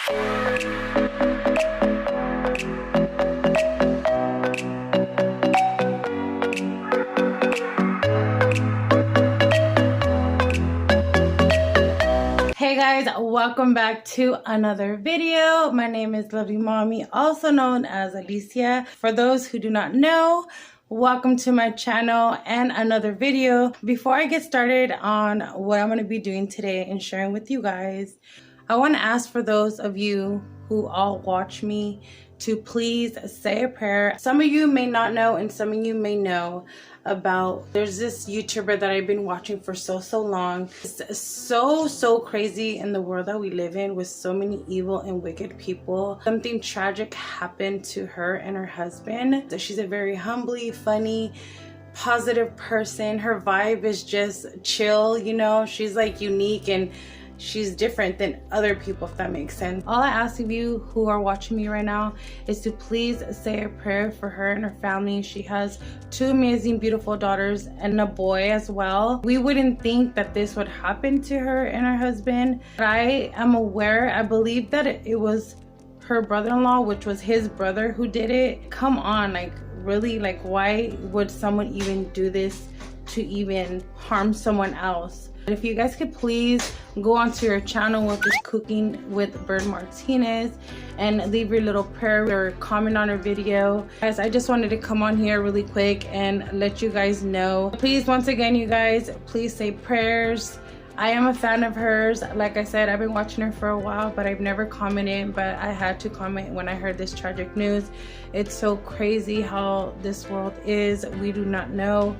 Hey guys, welcome back to another video. My name is Lovely Mommy, also known as Alicia. For those who do not know, welcome to my channel and another video. Before I get started on what I'm going to be doing today and sharing with you guys, I want to ask for those of you who all watch me to please say a prayer. Some of you may not know and some of you may know about, there's this YouTuber that I've been watching for so long. It's so crazy in the world that we live in with so many evil and wicked people. Something tragic happened to her and her husband. She's a very humbly, funny, positive person. Her vibe is just chill, you know. She's like unique and she's different than other people, if that makes sense. All I ask of you who are watching me right now is to please say a prayer for her and her family. She has two amazing, beautiful daughters and a boy as well. We wouldn't think that this would happen to her and her husband, but I am aware, I believe that it was her brother-in-law, which was his brother, who did it. Come on, like really, like why would someone even do this to even harm someone else? If you guys could please go onto your channel, which is Cooking with Bird Martinez, and leave your little prayer or comment on her video. Guys, I just wanted to come on here really quick and let you guys know. Please, once again, you guys, please say prayers. I am a fan of hers. Like I said, I've been watching her for a while, but I've never commented, but I had to comment when I heard this tragic news. It's so crazy how this world is. We do not know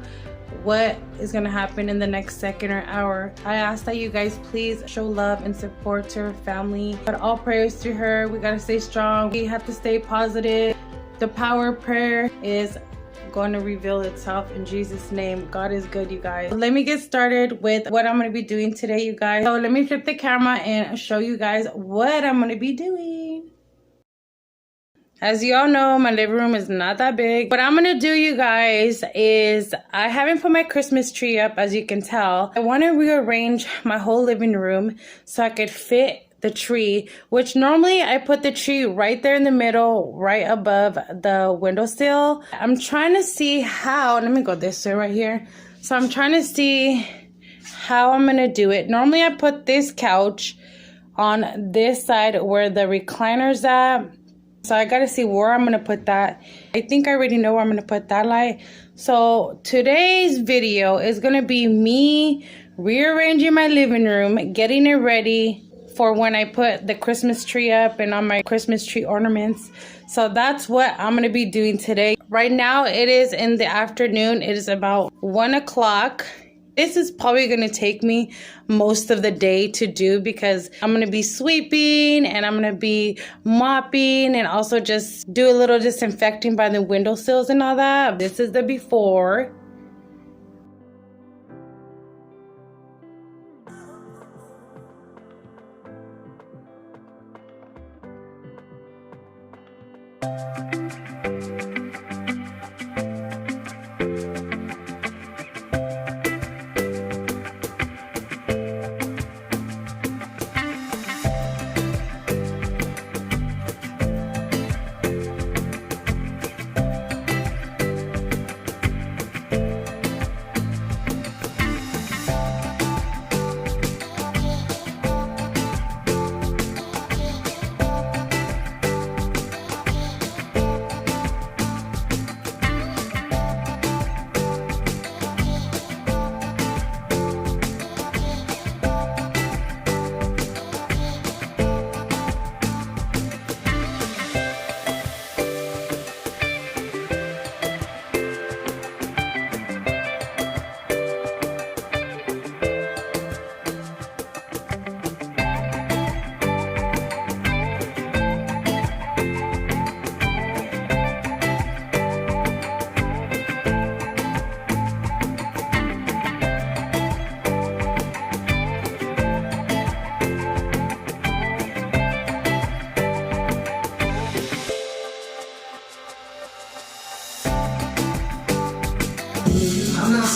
what is going to happen in the next second or hour. I ask that you guys please show love and support to her family, but all prayers to her. We got to stay strong. We have to stay positive. The power of prayer is going to reveal itself in Jesus' name. God is good, you guys. Let me get started with what I'm going to be doing today, you guys. So let me flip the camera and show you guys what I'm going to be doing. As you all know, my living room is not that big. What I'm gonna do, you guys, is I haven't put my Christmas tree up, as you can tell. I want to rearrange my whole living room so I could fit the tree, which normally I put the tree right there in the middle, right above the windowsill. I'm trying to see how, let me go this way right here. So I'm trying to see how I'm gonna do it. Normally I put this couch on this side where the recliner's at. So I gotta see where I'm gonna put that. I think I already know where I'm gonna put that light. So today's video is gonna be me rearranging my living room, getting it ready for when I put the Christmas tree up and on my Christmas tree ornaments. So that's what I'm gonna be doing today. Right now it is in the afternoon. It is about 1 o'clock. This is probably going to take me most of the day to do because I'm going to be sweeping and I'm going to be mopping and also just do a little disinfecting by the windowsills and all that. This is the before.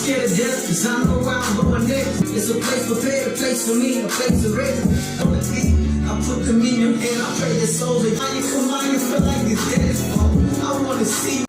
scared of death, cause I know where I'm going next. It's a place prepared, a place for me, a place of rest. On the deep, I I put them in your hand, I pray the souls of mine. Come on, you feel like this dance floor. I wanna see you.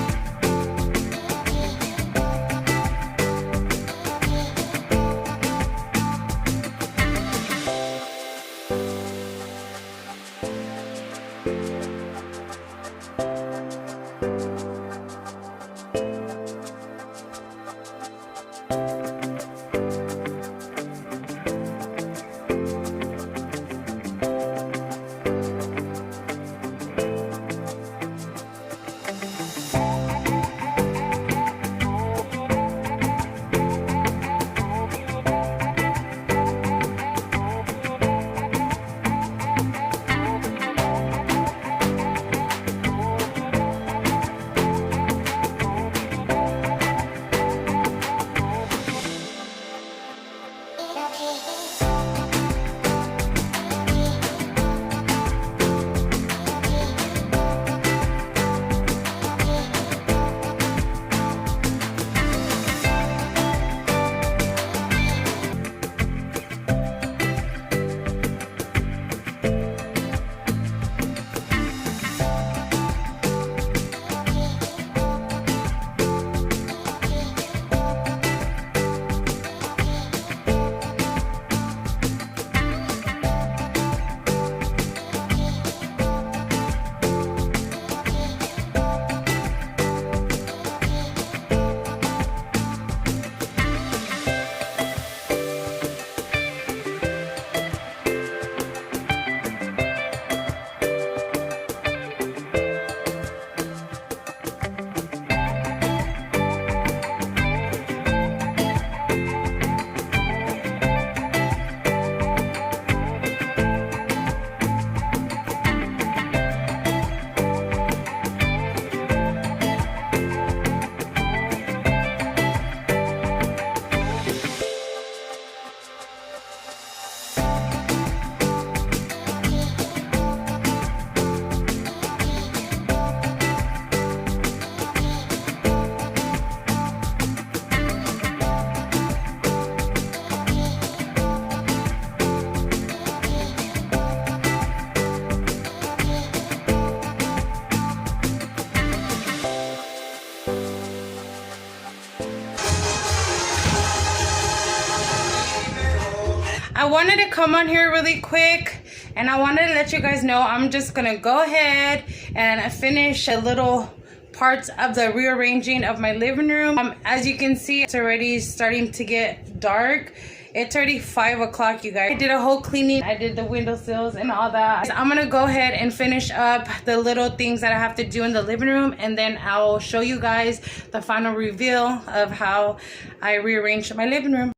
I wanted to come on here really quick and I wanted to let you guys know I'm just gonna go ahead and finish a little parts of the rearranging of my living room. As you can see, it's already starting to get dark. It's already 5 o'clock, you guys. I did a whole cleaning. I did the windowsills and all that. So I'm gonna go ahead and finish up the little things that I have to do in the living room, and then I'll show you guys the final reveal of how I rearranged my living room.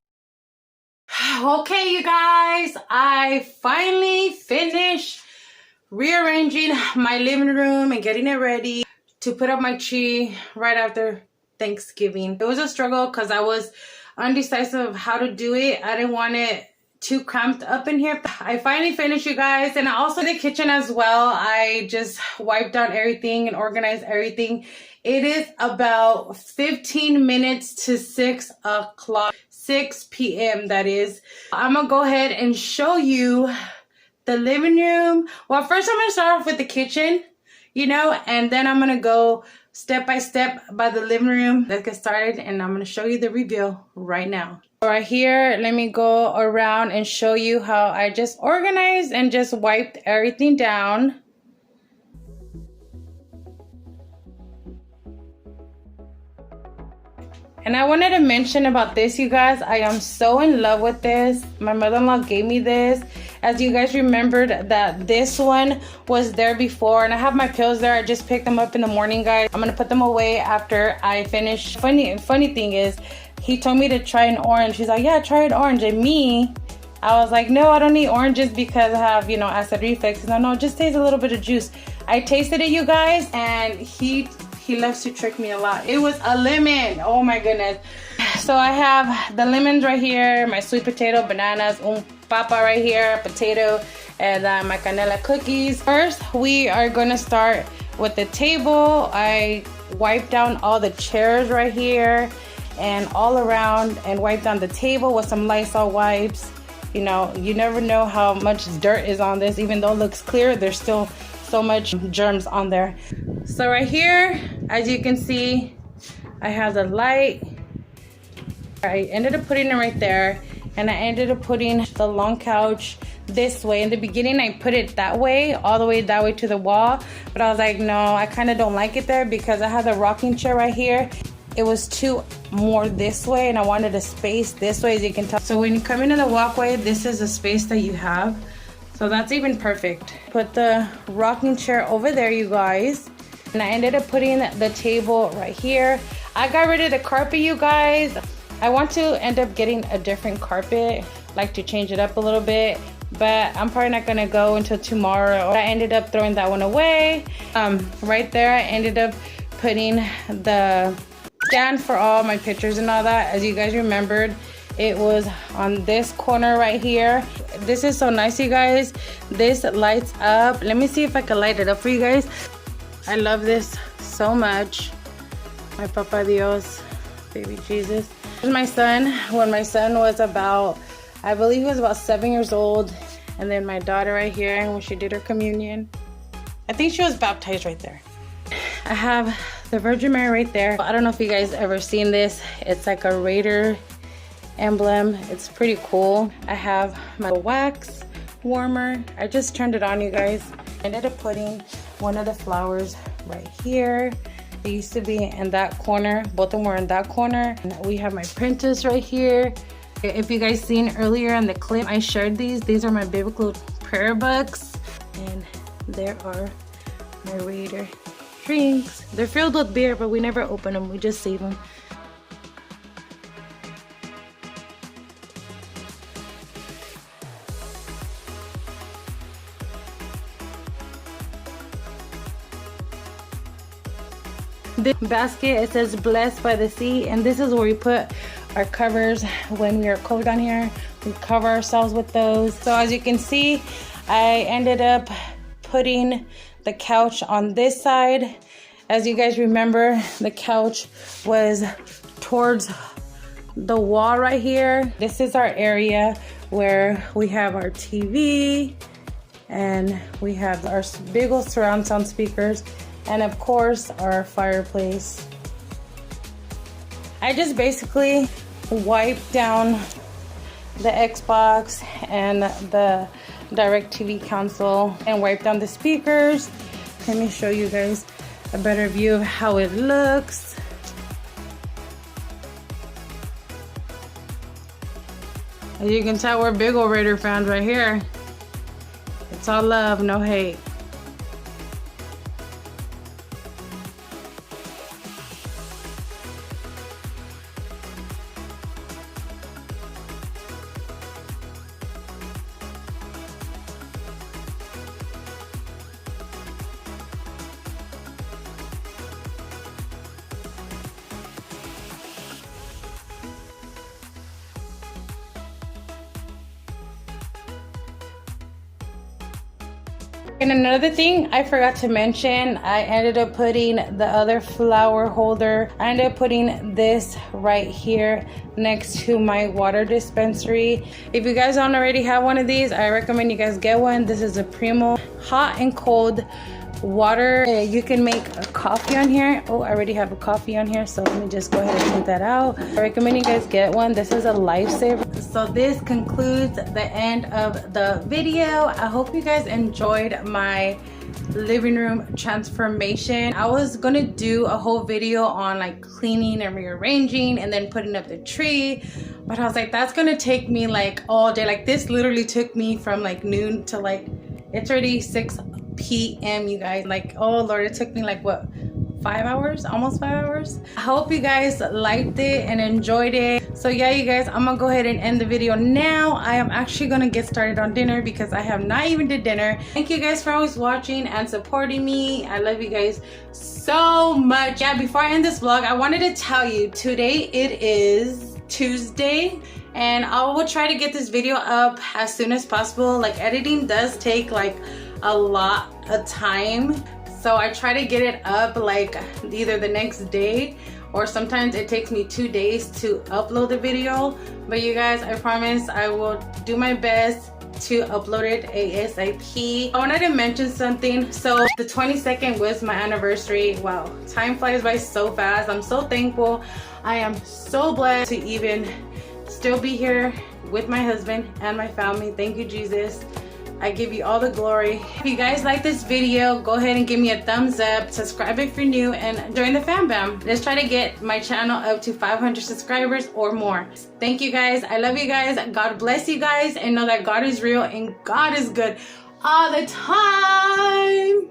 Okay, you guys, I finally finished rearranging my living room and getting it ready to put up my tree right after Thanksgiving. It was a struggle because I was undecisive of how to do it. I didn't want it too cramped up in here. I finally finished, you guys, and I also did the kitchen as well. I just wiped down everything and organized everything. It is about 15 minutes to 6 o'clock. 6 p.m. that is. I'm gonna go ahead and show you the living room. Well, first I'm gonna start off with the kitchen, you know, and then I'm gonna go step by step by the living room. Let's get started, and I'm gonna show you the reveal right now. Right here, let me go around and show you how I just organized and just wiped everything down. And I wanted to mention about this, you guys. I am so in love with this. My mother-in-law gave me this. As you guys remembered that this one was there before, and I have my pills there. I just picked them up in the morning, guys. I'm gonna put them away after I finish. Funny thing is, he told me to try an orange. He's like, yeah, try an orange. And me, I was like, no, I don't need oranges because I have, you know, acid reflux. No, just taste a little bit of juice. I tasted it, you guys, and he loves to trick me a lot. It was a lemon. Oh my goodness. So I have the lemons right here, my sweet potato, bananas, papa right here, potato, and my canela cookies. First, we are gonna start with the table. I wiped down all the chairs right here and all around, and wiped down the table with some Lysol wipes. You know, you never know how much dirt is on this. Even though it looks clear, there's still so much germs on there. So right here, as you can see, I have the light. I ended up putting it right there, and I ended up putting the long couch this way. In the beginning, I put it that way, all the way that way to the wall, but I was like, no, I kind of don't like it there because I have the rocking chair right here. It was too more this way, and I wanted a space this way, as you can tell. So when you come into the walkway, this is the space that you have. So that's even perfect. Put the rocking chair over there, you guys. And I ended up putting the table right here. I got rid of the carpet, you guys. I want to end up getting a different carpet, like to change it up a little bit, but I'm probably not gonna go until tomorrow. I ended up throwing that one away. Right there, I ended up putting the stand for all my pictures and all that. As you guys remembered, it was on this corner right here. This is so nice, you guys. This lights up. Let me see if I can light it up for you guys. I love this so much. My Papa Dios, baby Jesus. Here's my son. When my son was about, I believe he was about 7 years old. And then my daughter right here, when she did her communion. I think she was baptized right there. I have the Virgin Mary right there. I don't know if you guys ever seen this. It's like a Raider emblem. It's pretty cool. I have my wax warmer. I just turned it on, you guys. I ended up putting one of the flowers right here. It used to be in that corner. Both of them were in that corner. And we have my princess right here. If you guys seen earlier in the clip, I shared these. These are my biblical prayer books. And there are my Raider drinks. They're filled with beer, but we never open them. We just save them. This basket, it says blessed by the sea, and this is where we put our covers when we are cold down here. We cover ourselves with those. So as you can see, I ended up putting the couch on this side. As you guys remember, the couch was towards the wall right here. This is our area where we have our TV, and we have our big old surround sound speakers, and of course our fireplace. I just basically wiped down the Xbox and the DirecTV console and wiped down the speakers. Let me show you guys a better view of how it looks. As you can tell, we're big old Raider fans right here. It's all love, no hate. And another thing I forgot to mention, I ended up putting the other flower holder. I ended up putting this right here next to my water dispensary. If you guys don't already have one of these, I recommend you guys get one. This is a Primo hot and cold water. You can make a coffee on here. Oh, I already have a coffee on here, so let me just go ahead and take that out. I recommend you guys get one. This is a lifesaver. So this concludes the end of the video. I hope you guys enjoyed my living room transformation. I was gonna do a whole video on like cleaning and rearranging and then putting up the tree, but I was like, that's gonna take me like all day. Like this literally took me from like noon to like, it's already 6 p.m. you guys. Like, oh Lord, it took me like what, 5 hours, almost 5 hours. I hope you guys liked it and enjoyed it. So yeah, you guys, I'm gonna go ahead and end the video now. I am actually gonna get started on dinner because I have not even did dinner. Thank you guys for always watching and supporting me. I love you guys so much. Yeah, before I end this vlog, I wanted to tell you today it is Tuesday, and I will try to get this video up as soon as possible. Like editing does take like a lot of time, So I try to get it up like either the next day, or sometimes it takes me 2 days to upload the video. But you guys, I promise I will do my best to upload it ASAP. I wanted to mention something. So the 22nd was my anniversary. Wow, time flies by so fast. I'm so thankful. I am so blessed to even still be here with my husband and my family. Thank you, Jesus. I give you all the glory. If you guys like this video, go ahead and give me a thumbs up. Subscribe if you're new and join the fam bam. Let's try to get my channel up to 500 subscribers or more. Thank you guys. I love you guys. God bless you guys, and know that God is real and God is good all the time.